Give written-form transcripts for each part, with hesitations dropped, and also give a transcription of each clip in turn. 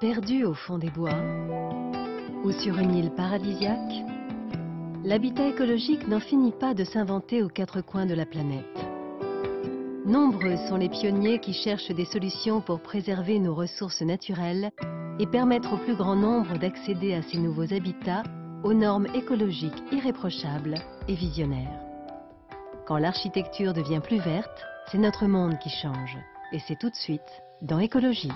Perdu au fond des bois ou sur une île paradisiaque, l'habitat écologique n'en finit pas de s'inventer aux quatre coins de la planète. Nombreux sont les pionniers qui cherchent des solutions pour préserver nos ressources naturelles et permettre au plus grand nombre d'accéder à ces nouveaux habitats aux normes écologiques irréprochables et visionnaires. Quand l'architecture devient plus verte, c'est notre monde qui change. Et c'est tout de suite dans Écologie.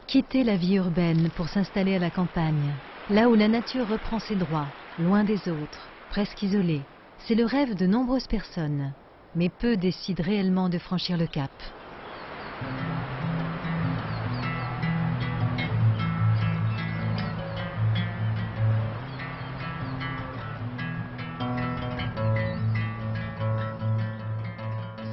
Quitter la vie urbaine pour s'installer à la campagne, là où la nature reprend ses droits, loin des autres, presque isolée, c'est le rêve de nombreuses personnes, mais peu décident réellement de franchir le cap.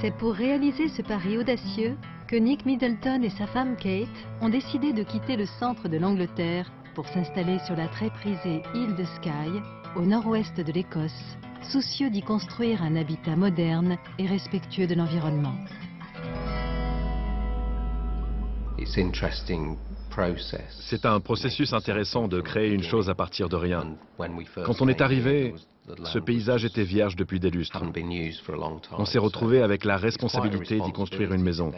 C'est pour réaliser ce pari audacieux que Nick Middleton et sa femme Kate ont décidé de quitter le centre de l'Angleterre pour s'installer sur la très prisée île de Skye, au nord-ouest de l'Écosse, soucieux d'y construire un habitat moderne et respectueux de l'environnement. C'est un processus intéressant de créer une chose à partir de rien. Quand on est arrivé, ce paysage était vierge depuis des lustres. On s'est retrouvé avec la responsabilité d'y construire une maison.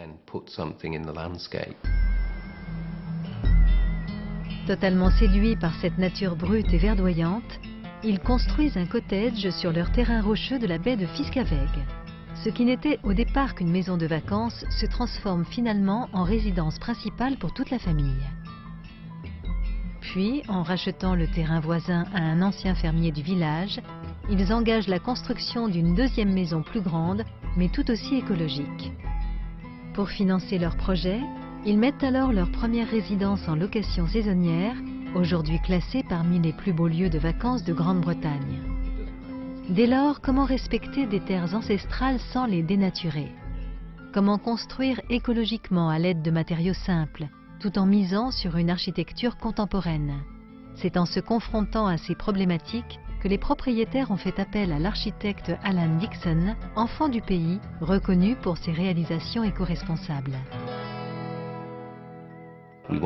Totalement séduits par cette nature brute et verdoyante, ils construisent un cottage sur leur terrain rocheux de la baie de Fiscaveg. Ce qui n'était au départ qu'une maison de vacances se transforme finalement en résidence principale pour toute la famille. Puis, en rachetant le terrain voisin à un ancien fermier du village, ils engagent la construction d'une deuxième maison plus grande, mais tout aussi écologique. Pour financer leur projet, ils mettent alors leur première résidence en location saisonnière, aujourd'hui classée parmi les plus beaux lieux de vacances de Grande-Bretagne. Dès lors, comment respecter des terres ancestrales sans les dénaturer? Comment construire écologiquement à l'aide de matériaux simples, tout en misant sur une architecture contemporaine? C'est en se confrontant à ces problématiques que les propriétaires ont fait appel à l'architecte Alan Dixon, enfant du pays, reconnu pour ses réalisations éco-responsables. On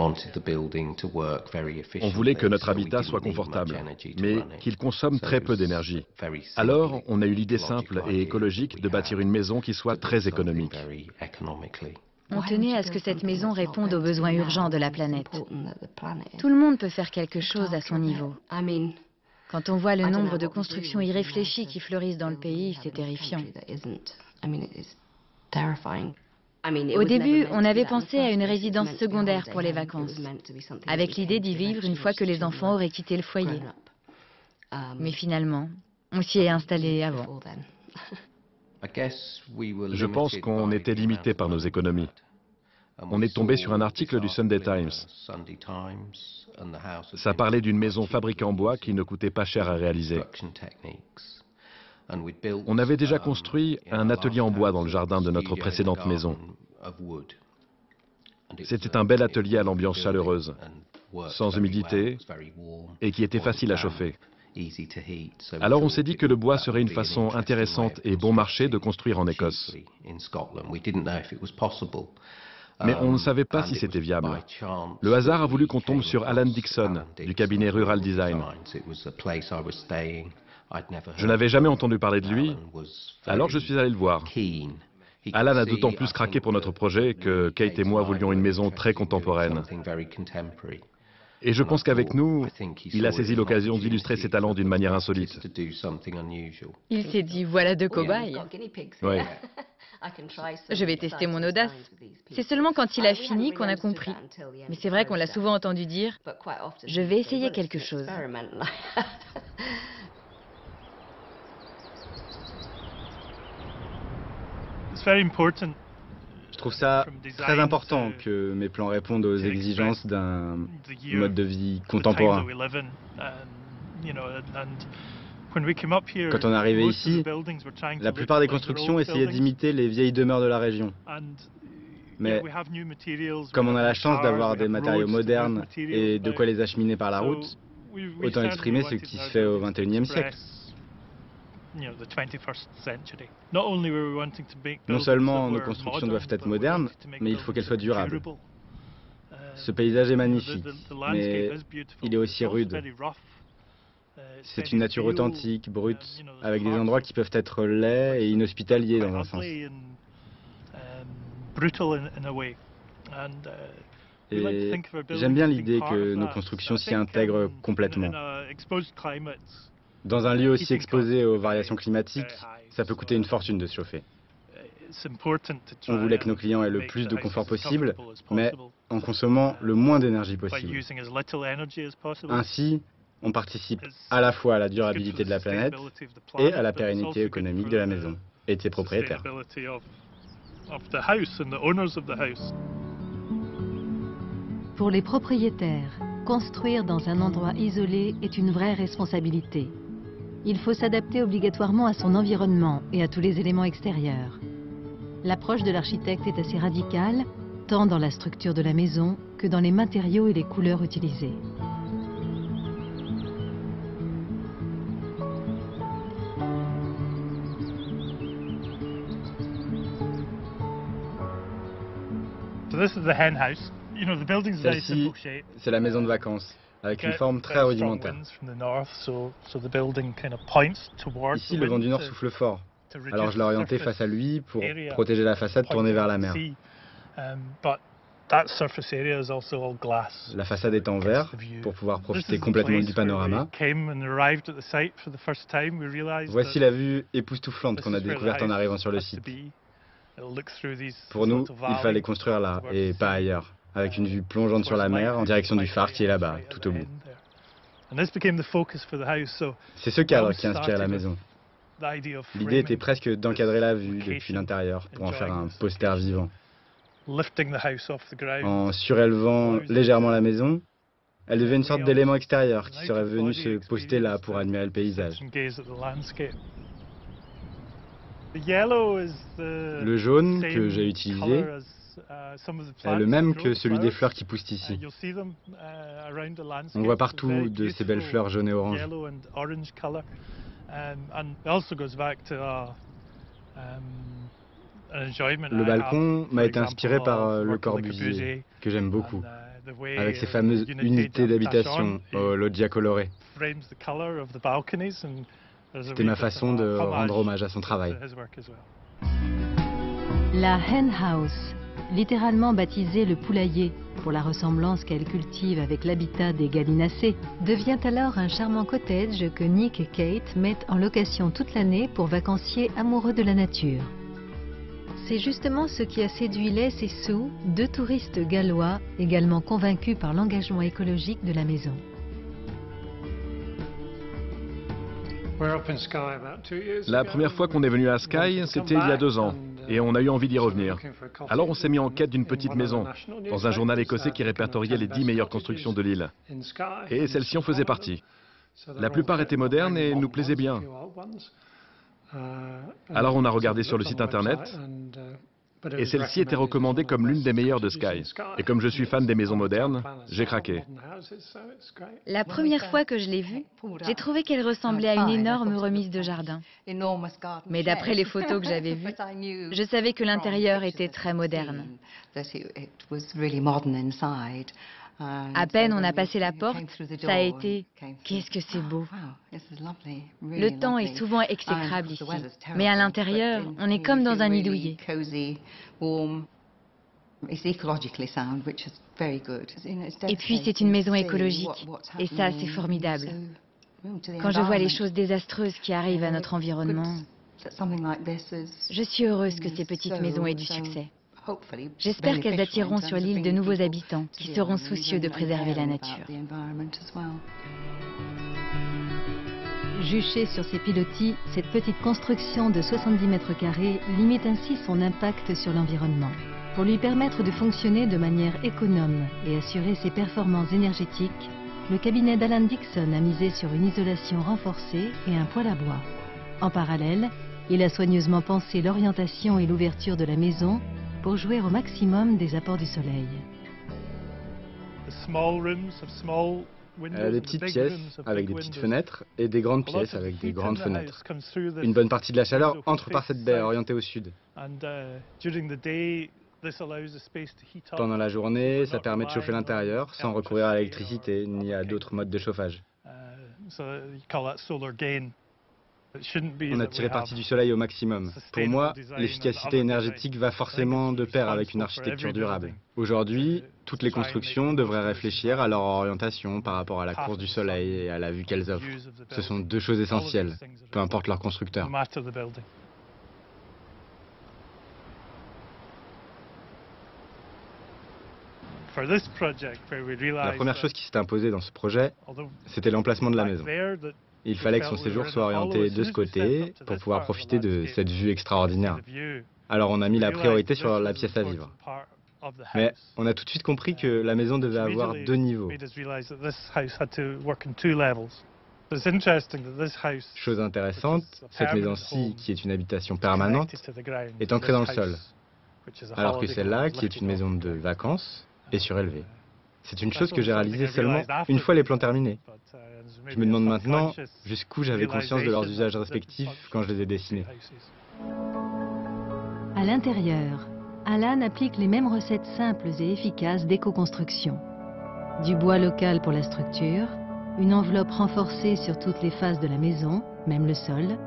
voulait que notre habitat soit confortable, mais qu'il consomme très peu d'énergie. Alors, on a eu l'idée simple et écologique de bâtir une maison qui soit très économique. On tenait à ce que cette maison réponde aux besoins urgents de la planète. Tout le monde peut faire quelque chose à son niveau. Quand on voit le nombre de constructions irréfléchies qui fleurissent dans le pays, c'est terrifiant. Au début, on avait pensé à une résidence secondaire pour les vacances, avec l'idée d'y vivre une fois que les enfants auraient quitté le foyer. Mais finalement, on s'y est installé avant. Je pense qu'on était limité par nos économies. On est tombé sur un article du Sunday Times. Ça parlait d'une maison fabriquée en bois qui ne coûtait pas cher à réaliser. On avait déjà construit un atelier en bois dans le jardin de notre précédente maison. C'était un bel atelier à l'ambiance chaleureuse, sans humidité et qui était facile à chauffer. Alors on s'est dit que le bois serait une façon intéressante et bon marché de construire en Écosse. Mais on ne savait pas si c'était viable. Le hasard a voulu qu'on tombe sur Alan Dixon, du cabinet Rural Design. Je n'avais jamais entendu parler de lui, alors je suis allé le voir. Alan a d'autant plus craqué pour notre projet que Kate et moi voulions une maison très contemporaine. Et je pense qu'avec nous, il a saisi l'occasion d'illustrer ses talents d'une manière insolite. Il s'est dit, voilà deux cobayes. Ouais. Je vais tester mon audace. C'est seulement quand il a fini qu'on a compris. Mais c'est vrai qu'on l'a souvent entendu dire, je vais essayer quelque chose. Je trouve ça très important que mes plans répondent aux exigences d'un mode de vie contemporain. Quand on est arrivé ici, la plupart des constructions essayaient d'imiter les vieilles demeures de la région. Mais comme on a la chance d'avoir des matériaux modernes et de quoi les acheminer par la route, autant exprimer ce qui se fait au XXIe siècle. Non seulement nos constructions doivent être modernes, mais il faut qu'elles soient durables. Ce paysage est magnifique, mais il est aussi rude. C'est une nature authentique, brute, avec des endroits qui peuvent être laids et inhospitaliers dans un sens. Et j'aime bien l'idée que nos constructions s'y intègrent complètement. Dans un lieu aussi exposé aux variations climatiques, ça peut coûter une fortune de se chauffer. On voulait que nos clients aient le plus de confort possible, mais en consommant le moins d'énergie possible. Ainsi, on participe à la fois à la durabilité de la planète et à la pérennité économique de la maison et de ses propriétaires. Pour les propriétaires, construire dans un endroit isolé est une vraie responsabilité. Il faut s'adapter obligatoirement à son environnement et à tous les éléments extérieurs. L'approche de l'architecte est assez radicale, tant dans la structure de la maison que dans les matériaux et les couleurs utilisées. Celle-ci, c'est la maison de vacances, avec une forme très rudimentaire. Ici, le vent du nord souffle fort, alors je l'ai orienté face à lui pour protéger la façade tournée vers la mer. La façade est en verre pour pouvoir profiter complètement du panorama. Voici la vue époustouflante qu'on a découverte en arrivant sur le site. Pour nous, il fallait construire là et pas ailleurs, avec une vue plongeante sur la mer en direction du phare qui est là-bas, tout au bout. C'est ce cadre qui inspire la maison. L'idée était presque d'encadrer la vue depuis l'intérieur pour en faire un poster vivant. En surélevant légèrement la maison, elle devient une sorte d'élément extérieur qui serait venu se poster là pour admirer le paysage. Le jaune que j'ai utilisé est le même que celui des fleurs qui poussent ici. On voit partout de ces belles fleurs jaunes et oranges. Le balcon m'a été inspiré par Le Corbusier, que j'aime beaucoup, avec ses fameuses unités d'habitation aux loggias colorées. C'était ma façon de rendre hommage à son travail. La hen house, littéralement baptisée le poulailler pour la ressemblance qu'elle cultive avec l'habitat des gallinacés, devient alors un charmant cottage que Nick et Kate mettent en location toute l'année pour vacanciers amoureux de la nature. C'est justement ce qui a séduit Les et Sue, deux touristes gallois également convaincus par l'engagement écologique de la maison. La première fois qu'on est venu à Skye, c'était il y a 2 ans, et on a eu envie d'y revenir. Alors on s'est mis en quête d'une petite maison, dans un journal écossais qui répertoriait les 10 meilleures constructions de l'île. Et celle-ci en faisait partie. La plupart étaient modernes et nous plaisaient bien. Alors on a regardé sur le site internet, et celle-ci était recommandée comme l'une des meilleures de Skye. Et comme je suis fan des maisons modernes, j'ai craqué. La première fois que je l'ai vue, j'ai trouvé qu'elle ressemblait à une énorme remise de jardin. Mais d'après les photos que j'avais vues, je savais que l'intérieur était très moderne. À peine on a passé la porte, ça a été « qu'est-ce que c'est beau !» Le temps est souvent exécrable ici, mais à l'intérieur, on est comme dans un nid douillet. Et puis c'est une maison écologique, et ça c'est formidable. Quand je vois les choses désastreuses qui arrivent à notre environnement, je suis heureuse que ces petites maisons aient du succès. J'espère qu'elles attireront sur l'île de nouveaux habitants qui seront soucieux de préserver la nature. Juchée sur ses pilotis, cette petite construction de 70 mètres carrés limite ainsi son impact sur l'environnement. Pour lui permettre de fonctionner de manière économe et assurer ses performances énergétiques, le cabinet d'Alan Dixon a misé sur une isolation renforcée et un poêle à bois. En parallèle, il a soigneusement pensé l'orientation et l'ouverture de la maison pour jouer au maximum des apports du soleil. Des petites pièces avec des petites fenêtres et des grandes pièces avec des grandes fenêtres. Une bonne partie de la chaleur entre par cette baie orientée au sud. Pendant la journée, ça permet de chauffer l'intérieur sans recourir à l'électricité ni à d'autres modes de chauffage. On a tiré parti du soleil au maximum. Pour moi, l'efficacité énergétique va forcément de pair avec une architecture durable. Aujourd'hui, toutes les constructions devraient réfléchir à leur orientation par rapport à la course du soleil et à la vue qu'elles offrent. Ce sont deux choses essentielles, peu importe leur constructeur. La première chose qui s'est imposée dans ce projet, c'était l'emplacement de la maison. Il fallait que son séjour soit orienté de ce côté pour pouvoir profiter de cette vue extraordinaire. Alors on a mis la priorité sur la pièce à vivre. Mais on a tout de suite compris que la maison devait avoir deux niveaux. Chose intéressante, cette maison-ci, qui est une habitation permanente, est ancrée dans le sol, alors que celle-là, qui est une maison de vacances, est surélevée. C'est une chose que j'ai réalisée seulement une fois les plans terminés. Je me demande maintenant jusqu'où j'avais conscience de leurs usages respectifs quand je les ai dessinés. À l'intérieur, Alan applique les mêmes recettes simples et efficaces d'éco-construction. Du bois local pour la structure, une enveloppe renforcée sur toutes les faces de la maison, même le sol,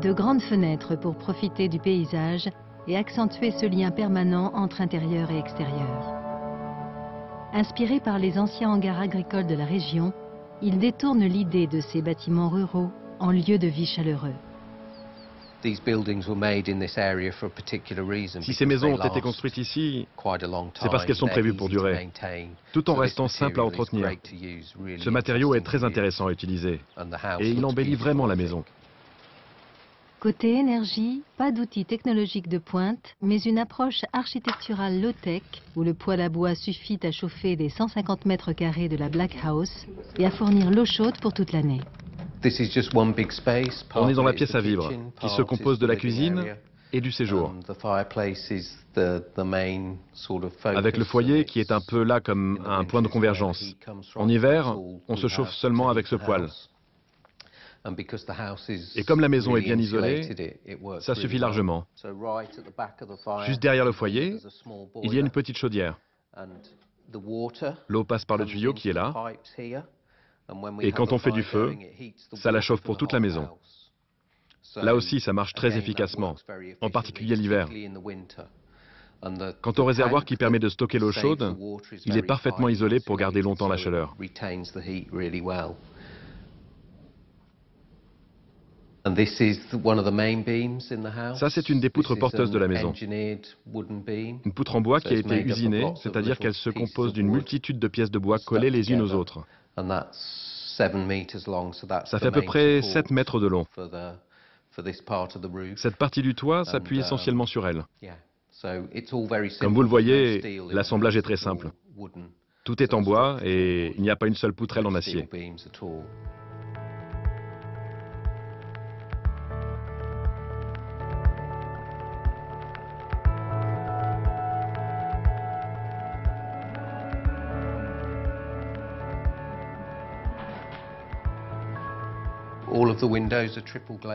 de grandes fenêtres pour profiter du paysage et accentuer ce lien permanent entre intérieur et extérieur. Inspiré par les anciens hangars agricoles de la région, il détourne l'idée de ces bâtiments ruraux en lieu de vie chaleureux. Si ces maisons ont été construites ici, c'est parce qu'elles sont prévues pour durer, tout en restant simples à entretenir. Ce matériau est très intéressant à utiliser et il embellit vraiment la maison. Côté énergie, pas d'outils technologiques de pointe, mais une approche architecturale low-tech où le poêle à bois suffit à chauffer les 150 mètres carrés de la Black House et à fournir l'eau chaude pour toute l'année. On est dans la pièce à vivre, qui se compose de la cuisine et du séjour. Avec le foyer qui est un peu là comme un point de convergence. En hiver, on se chauffe seulement avec ce poêle. Et comme la maison est bien isolée, ça suffit largement. Juste derrière le foyer, il y a une petite chaudière. L'eau passe par le tuyau qui est là. Et quand on fait du feu, ça la chauffe pour toute la maison. Là aussi, ça marche très efficacement, en particulier l'hiver. Quant au réservoir qui permet de stocker l'eau chaude, il est parfaitement isolé pour garder longtemps la chaleur. Ça, c'est une des poutres porteuses de la maison. Une poutre en bois qui a été usinée, c'est-à-dire qu'elle se compose d'une multitude de pièces de bois collées les unes aux autres. Ça fait à peu près 7 mètres de long. Cette partie du toit s'appuie essentiellement sur elle. Comme vous le voyez, l'assemblage est très simple. Tout est en bois et il n'y a pas une seule poutrelle en acier.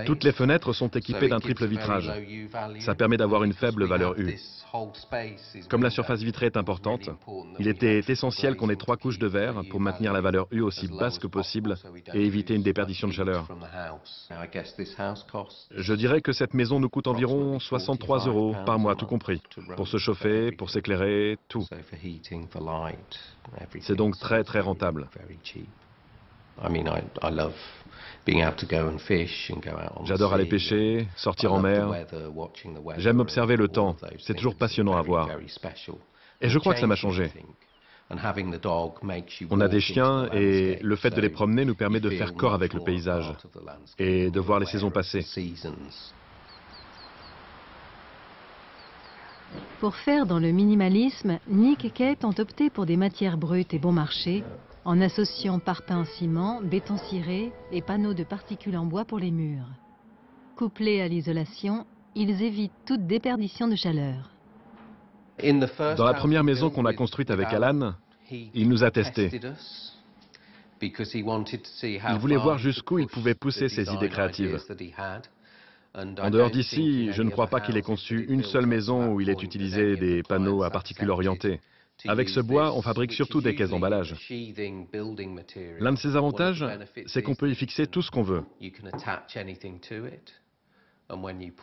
Toutes les fenêtres sont équipées d'un triple vitrage. Ça permet d'avoir une faible valeur U. Comme la surface vitrée est importante, il était essentiel qu'on ait 3 couches de verre pour maintenir la valeur U aussi basse que possible et éviter une déperdition de chaleur. Je dirais que cette maison nous coûte environ 63 € par mois, tout compris, pour se chauffer, pour s'éclairer, tout. C'est donc très très rentable. J'adore aller pêcher, sortir en mer. J'aime observer le temps. C'est toujours passionnant à voir. Et je crois que ça m'a changé. On a des chiens et le fait de les promener nous permet de faire corps avec le paysage et de voir les saisons passer. Pour faire dans le minimalisme, Nick et Kate ont opté pour des matières brutes et bon marché, en associant parpaing en ciment, béton ciré et panneaux de particules en bois pour les murs. Couplés à l'isolation, ils évitent toute déperdition de chaleur. Dans la première maison qu'on a construite avec Alan, il nous a testés. Il voulait voir jusqu'où il pouvait pousser ses idées créatives. En dehors d'ici, je ne crois pas qu'il ait conçu une seule maison où il ait utilisé des panneaux à particules orientées. Avec ce bois, on fabrique surtout des caisses d'emballage. L'un de ses avantages, c'est qu'on peut y fixer tout ce qu'on veut.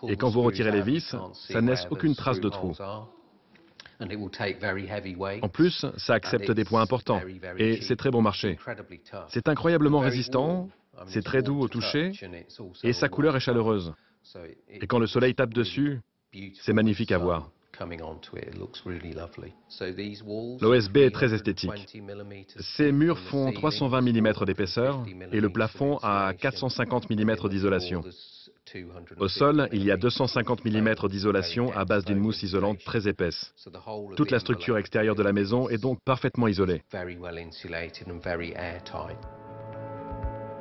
Et quand vous retirez les vis, ça ne laisse aucune trace de trou. En plus, ça accepte des poids importants et c'est très bon marché. C'est incroyablement résistant, c'est très doux au toucher et sa couleur est chaleureuse. Et quand le soleil tape dessus, c'est magnifique à voir. L'OSB est très esthétique. Ces murs font 320 mm d'épaisseur et le plafond a 450 mm d'isolation. Au sol, il y a 250 mm d'isolation à base d'une mousse isolante très épaisse. Toute la structure extérieure de la maison est donc parfaitement isolée.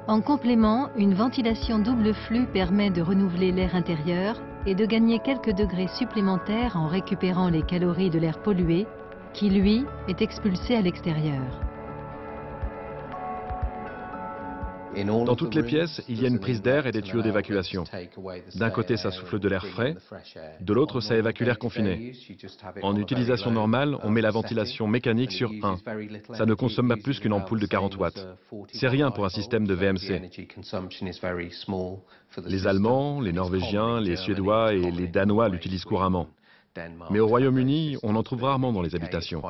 En complément, une ventilation double flux permet de renouveler l'air intérieur et de gagner quelques degrés supplémentaires en récupérant les calories de l'air pollué, qui lui est expulsé à l'extérieur. Dans toutes les pièces, il y a une prise d'air et des tuyaux d'évacuation. D'un côté, ça souffle de l'air frais, de l'autre, ça évacue l'air confiné. En utilisation normale, on met la ventilation mécanique sur 1. Ça ne consomme pas plus qu'une ampoule de 40 watts. C'est rien pour un système de VMC. Les Allemands, les Norvégiens, les Suédois et les Danois l'utilisent couramment. Mais au Royaume-Uni, on en trouve rarement dans les habitations.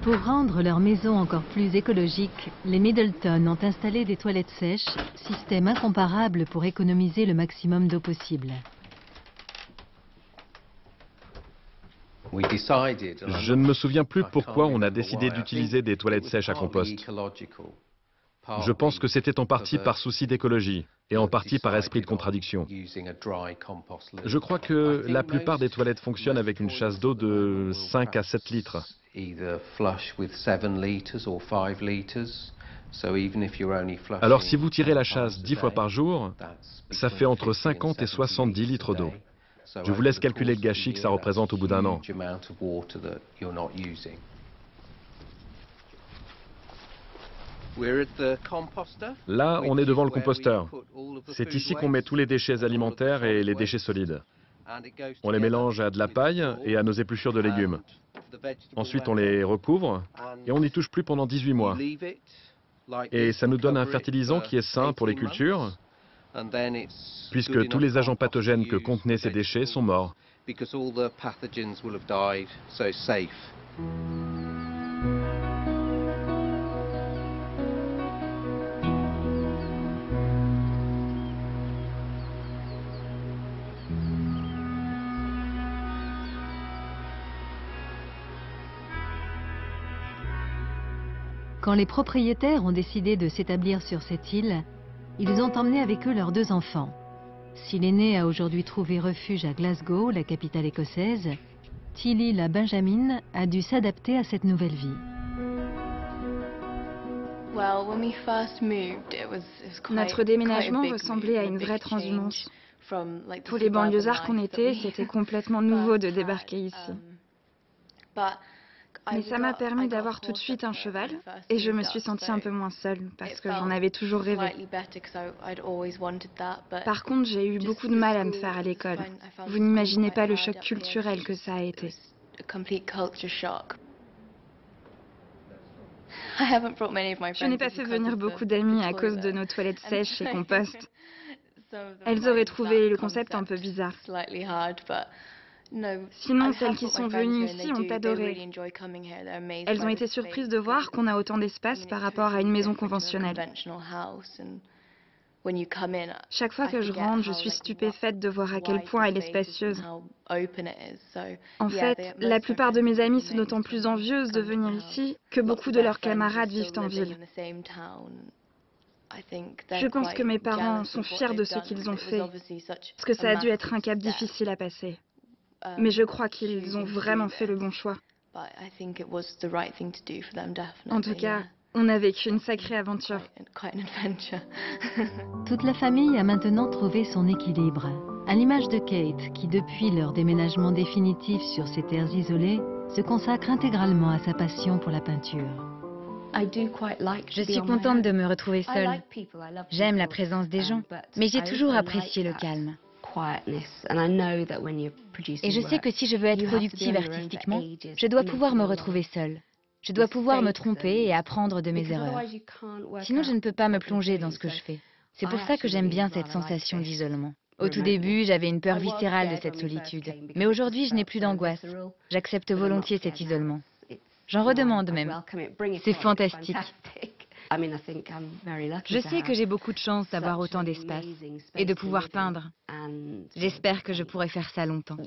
Pour rendre leur maison encore plus écologique, les Middleton ont installé des toilettes sèches, système incomparable pour économiser le maximum d'eau possible. Je ne me souviens plus pourquoi on a décidé d'utiliser des toilettes sèches à compost. Je pense que c'était en partie par souci d'écologie et en partie par esprit de contradiction. Je crois que la plupart des toilettes fonctionnent avec une chasse d'eau de 5 à 7 litres. Alors si vous tirez la chasse 10 fois par jour, ça fait entre 50 et 70 litres d'eau. Je vous laisse calculer le gâchis que ça représente au bout d'un an. Là, on est devant le composteur. C'est ici qu'on met tous les déchets alimentaires et les déchets solides. On les mélange à de la paille et à nos épluchures de légumes. Ensuite, on les recouvre et on n'y touche plus pendant 18 mois. Et ça nous donne un fertilisant qui est sain pour les cultures, puisque tous les agents pathogènes que contenaient ces déchets sont morts. Quand les propriétaires ont décidé de s'établir sur cette île, ils ont emmené avec eux leurs 2 enfants. Si l'aîné a aujourd'hui trouvé refuge à Glasgow, la capitale écossaise, Tilly, la Benjamin, a dû s'adapter à cette nouvelle vie. Notre déménagement ressemblait à une vraie transhumance. Pour les banlieusards qu'on était, c'était complètement nouveau de débarquer ici. Mais ça m'a permis d'avoir tout de suite un cheval et je me suis sentie un peu moins seule parce que j'en avais toujours rêvé. Par contre, j'ai eu beaucoup de mal à me faire à l'école. Vous n'imaginez pas le choc culturel que ça a été. Je n'ai pas fait venir beaucoup d'amis à cause de nos toilettes sèches et compost. Elles auraient trouvé le concept un peu bizarre. Sinon, celles qui sont venues ici ont adoré. Elles ont été surprises de voir qu'on a autant d'espace par rapport à une maison conventionnelle. Chaque fois que je rentre, je suis stupéfaite de voir à quel point elle est spacieuse. En fait, la plupart de mes amies sont d'autant plus envieuses de venir ici que beaucoup de leurs camarades vivent en ville. Je pense que mes parents sont fiers de ce qu'ils ont fait, parce que ça a dû être un cap difficile à passer. Mais je crois qu'ils ont vraiment fait le bon choix. En tout cas, on a vécu une sacrée aventure. Toute la famille a maintenant trouvé son équilibre, à l'image de Kate, qui depuis leur déménagement définitif sur ces terres isolées, se consacre intégralement à sa passion pour la peinture. Je suis contente de me retrouver seule. J'aime la présence des gens, mais j'ai toujours apprécié le calme. Et je sais que si je veux être productive artistiquement, je dois pouvoir me retrouver seule. Je dois pouvoir me tromper et apprendre de mes erreurs. Sinon, je ne peux pas me plonger dans ce que je fais. C'est pour ça que j'aime bien cette sensation d'isolement. Au tout début, j'avais une peur viscérale de cette solitude. Mais aujourd'hui, je n'ai plus d'angoisse. J'accepte volontiers cet isolement. J'en redemande même. C'est fantastique. Je sais que j'ai beaucoup de chance d'avoir autant d'espace et de pouvoir peindre. J'espère que je pourrai faire ça longtemps.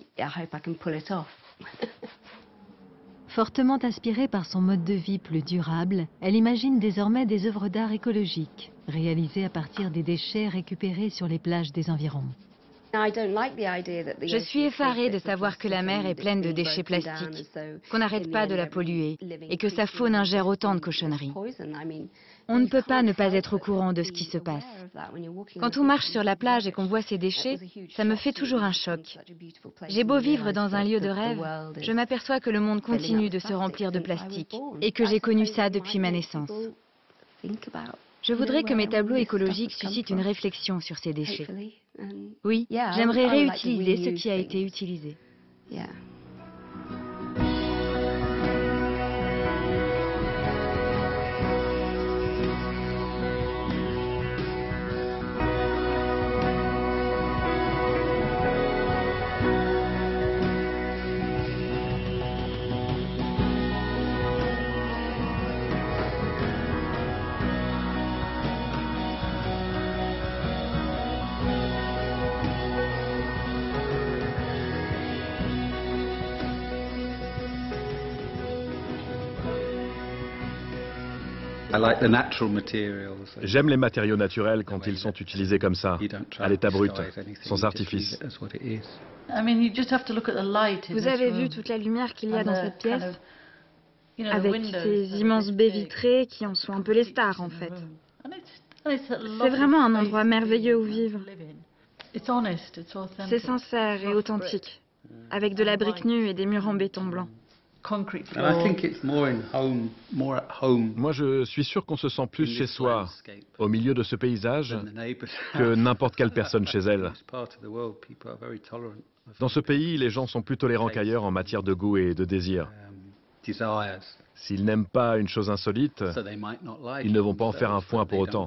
Fortement inspirée par son mode de vie plus durable, elle imagine désormais des œuvres d'art écologiques, réalisées à partir des déchets récupérés sur les plages des environs. Je suis effarée de savoir que la mer est pleine de déchets plastiques, qu'on n'arrête pas de la polluer et que sa faune ingère autant de cochonneries. On ne peut pas ne pas être au courant de ce qui se passe. Quand on marche sur la plage et qu'on voit ces déchets, ça me fait toujours un choc. J'ai beau vivre dans un lieu de rêve, je m'aperçois que le monde continue de se remplir de plastique et que j'ai connu ça depuis ma naissance. Je voudrais que mes tableaux écologiques suscitent une réflexion sur ces déchets. Oui, j'aimerais réutiliser ce qui a été utilisé. J'aime les matériaux naturels quand ils sont utilisés comme ça, à l'état brut, sans artifice. Vous avez vu toute la lumière qu'il y a dans cette pièce, avec ces immenses baies vitrées qui en sont un peu les stars en fait. C'est vraiment un endroit merveilleux où vivre. C'est sincère et authentique, avec de la brique nue et des murs en béton blanc. Moi, je suis sûr qu'on se sent plus chez soi, au milieu de ce paysage, que n'importe quelle personne chez elle. Dans ce pays, les gens sont plus tolérants qu'ailleurs en matière de goût et de désir. S'ils n'aiment pas une chose insolite, ils ne vont pas en faire un foin pour autant.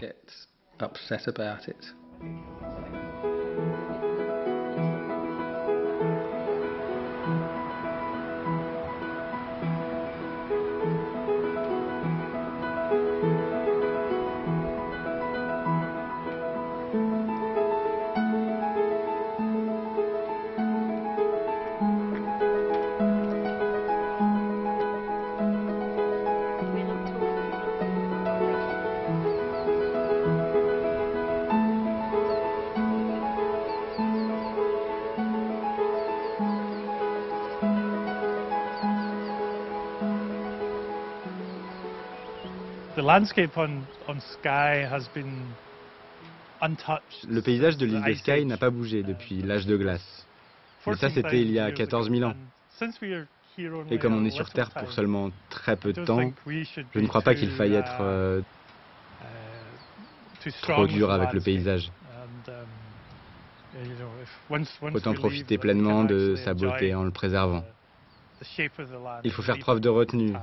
The landscape on Skye has been Le paysage de l'île de Skye n'a pas bougé depuis l'âge de glace. Mais ça, c'était il y a 14 000 ans. Et comme on est sur Terre pour seulement très peu de temps, je ne crois pas qu'il faille être trop dur avec le paysage. Autant profiter pleinement de sa beauté en le préservant. Il faut faire preuve de retenue.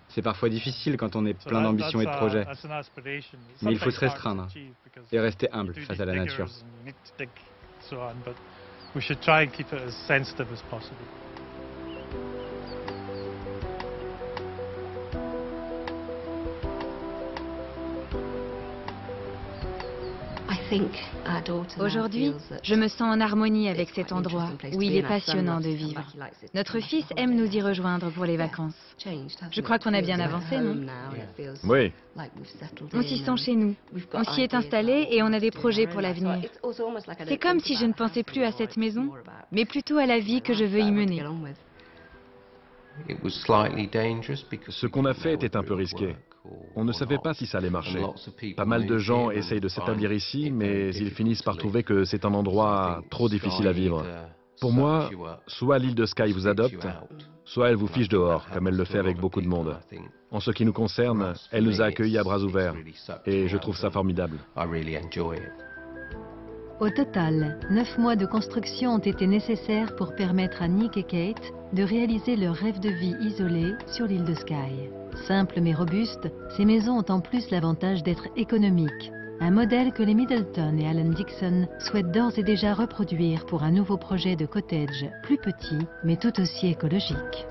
C'est parfois difficile quand on est plein d'ambitions et de projets. Mais il faut se restreindre et rester humble face à la nature. Aujourd'hui, je me sens en harmonie avec cet endroit où il est passionnant de vivre. Notre fils aime nous y rejoindre pour les vacances. Je crois qu'on a bien avancé, non? Oui. On s'y sent chez nous. On s'y est installé et on a des projets pour l'avenir. C'est comme si je ne pensais plus à cette maison, mais plutôt à la vie que je veux y mener. Ce qu'on a fait était un peu risqué. On ne savait pas si ça allait marcher. Pas mal de gens essayent de s'établir ici, mais ils finissent par trouver que c'est un endroit trop difficile à vivre. Pour moi, soit l'île de Skye vous adopte, soit elle vous fiche dehors, comme elle le fait avec beaucoup de monde. En ce qui nous concerne, elle nous a accueillis à bras ouverts, et je trouve ça formidable. Au total, 9 mois de construction ont été nécessaires pour permettre à Nick et Kate de réaliser leur rêve de vie isolé sur l'île de Skye. Simples mais robustes, ces maisons ont en plus l'avantage d'être économiques. Un modèle que les Middleton et Alan Dixon souhaitent d'ores et déjà reproduire pour un nouveau projet de cottage plus petit mais tout aussi écologique.